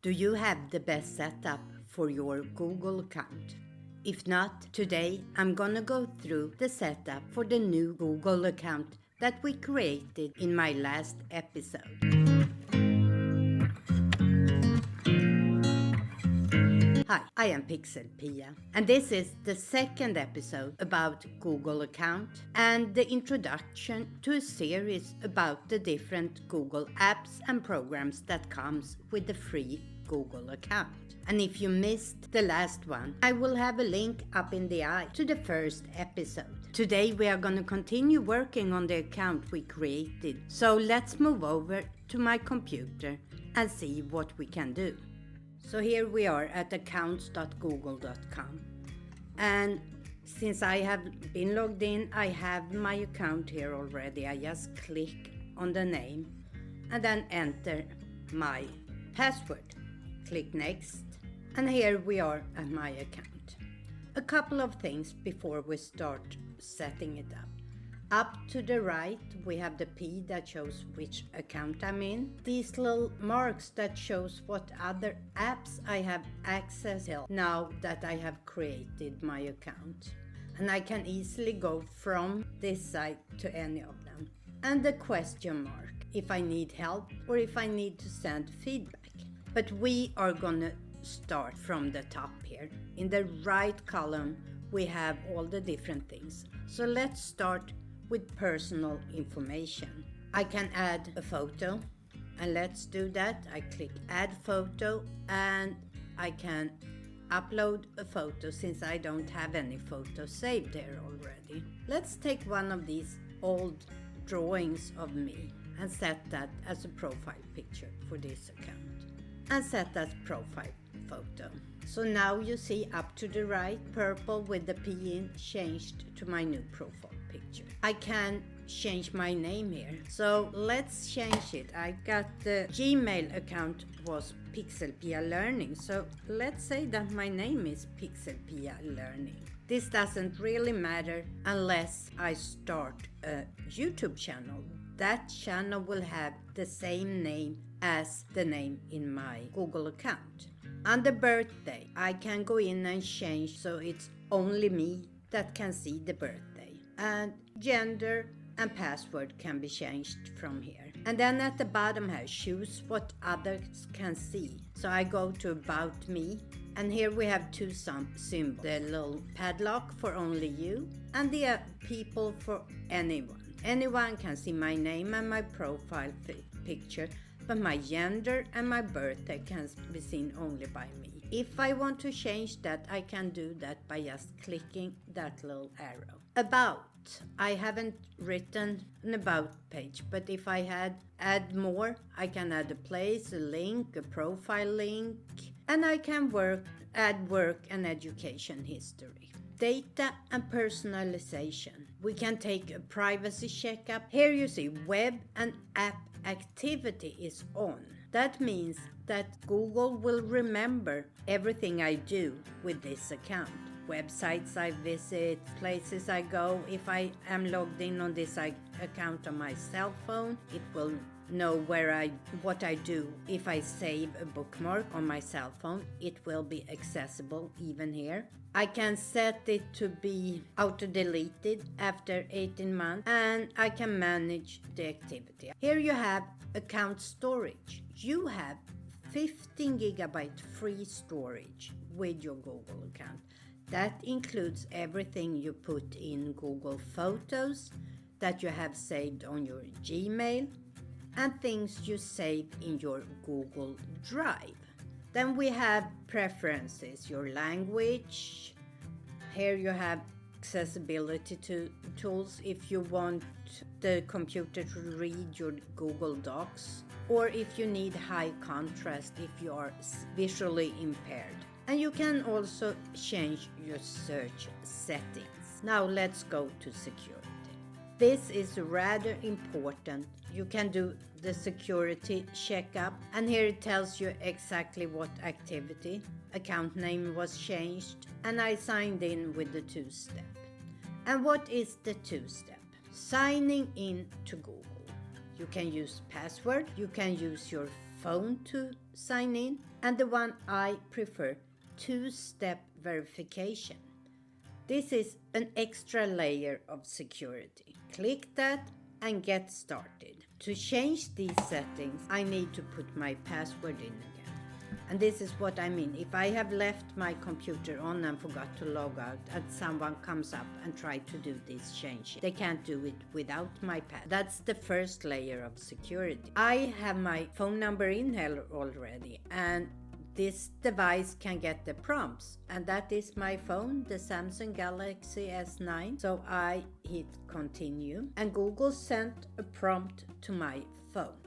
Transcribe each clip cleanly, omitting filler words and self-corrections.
Do you have the best setup for your Google account? If not, today I'm gonna go through the setup for the new Google account that we created in my last episode. Hi, I am PixelPia, and this is the second episode about Google account and the introduction to a series about the different Google apps and programs that comes with the free Google account. And if you missed the last one, I will have a link up in the eye to the first episode. Today we are going to continue working on the account we created, so let's move over to my computer and see what we can do. So here we are at accounts.google.com, and since I have been logged in, I have my account here already. I just click on the name and then enter my password. Click next, and here we are at my account. A couple of things before we start setting it up. Up to the right, we have the P that shows which account I'm in. These little marks that shows what other apps I have access to now that I have created my account. And I can easily go from this side to any of them. And the question mark, if I need help or if I need to send feedback. But we are gonna start from the top here. In the right column, we have all the different things. So let's start with personal information. I can add a photo, and let's do that. I click add photo, and I can upload a photo since I don't have any photos saved there already. Let's take one of these old drawings of me and set that as a profile picture for this account, and set that profile photo. So now you see up to the right, purple with the P in changed to my new profile picture. I can change my name here. So let's change it. I got the Gmail account was PixelPia Learning. So let's say that my name is PixelPia Learning. This doesn't really matter unless I start a YouTube channel. That channel will have the same name as the name in my Google account. Under birthday, I can go in and change so it's only me that can see the birthday. And gender and password can be changed from here. And then at the bottom here, choose what others can see. So I go to About Me, and here we have two symbols. The little padlock for only you, and the people for anyone. Anyone can see my name and my profile picture, but my gender and my birthday can be seen only by me. If I want to change that, I can do that by just clicking that little arrow. About. I haven't written an about page, but if I add more, I can add a place, a link, a profile link, and I can add work and education history. Data and personalization. We can take a privacy checkup. Here you see web and app activity is on. That means that Google will remember everything I do with this account. Websites I visit, places I go. If I am logged in on this account on my cell phone, it will know what I do. If I save a bookmark on my cell phone, it will be accessible even here. I can set it to be auto-deleted after 18 months, and I can manage the activity. Here you have account storage. You have 15 gigabyte free storage with your Google account. That includes everything you put in Google Photos that you have saved on your Gmail, and things you save in your Google Drive. Then we have preferences, your language. Here you have accessibility to tools if you want the computer to read your Google Docs, or if you need high contrast if you are visually impaired. And you can also change your search settings. Now let's go to security. This is rather important. You can do the security checkup, and here it tells you exactly what activity. Account name was changed, and I signed in with the 2-step. And what is the 2-step? Signing in to Google. You can use password, you can use your phone to sign in, and the one I prefer, two-step verification. This is an extra layer of security. Click that and get started. To change these settings, I need to put my password in again. And this is what I mean. If I have left my computer on and forgot to log out and someone comes up and try to do this change, they can't do it without my password. That's the first layer of security. I have my phone number in here already, and this device can get the prompts, and that is my phone, the Samsung Galaxy S9. So I hit continue, and Google sent a prompt to my phone.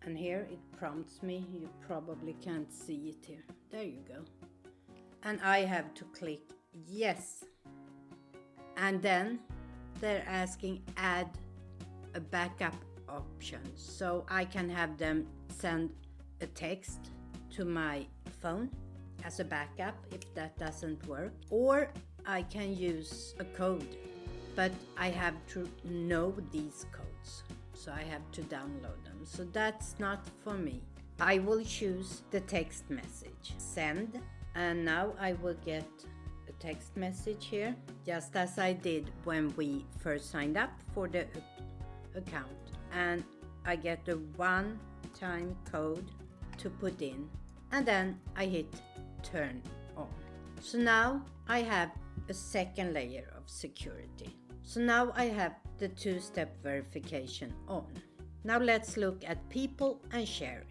And here it prompts me. You probably can't see it here. There you go. And I have to click yes. And then they're asking add a backup option. So I can have them send a text to my phone as a backup if that doesn't work. Or I can use a code. But I have to know these codes. So I have to download them. So that's not for me. I will choose the text message. Send. And now I will get a text message here, just as I did when we first signed up for the account. And I get a one-time code to put in. And then I hit turn on. So now I have a second layer of security. So now I have the two-step verification on. Now let's look at people and sharing.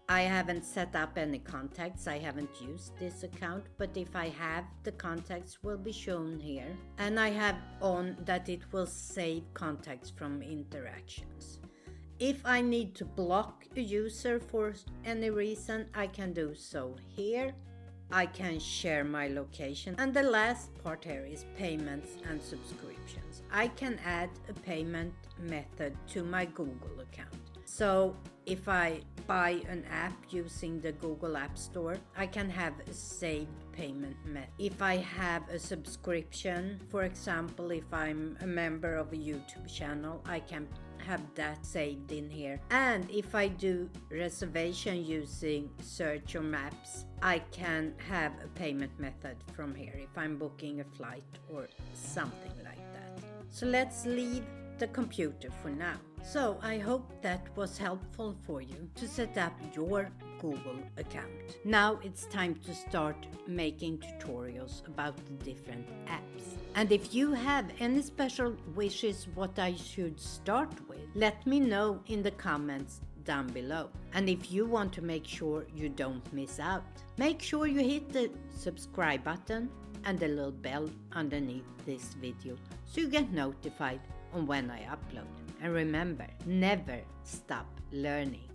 I haven't set up any contacts. I haven't used this account, but if I have, the contacts will be shown here. And I have on that it will save contacts from interactions. If I need to block a user for any reason, I can do so here. I can share my location. And the last part here is payments and subscriptions. I can add a payment method to my Google account. So if I buy an app using the Google App Store, I can have a saved payment method. If I have a subscription, for example, if I'm a member of a YouTube channel, I can have that saved in here. And if I do reservation using search or maps, I can have a payment method from here if I'm booking a flight or something like that. So let's leave the computer for now. So I hope that was helpful for you to set up your Google account. Now it's time to start making tutorials about the different apps. And if you have any special wishes what I should start with, let me know in the comments down below. And if you want to make sure you don't miss out, make sure you hit the subscribe button and the little bell underneath this video so you get notified on when I upload. And remember, never stop learning.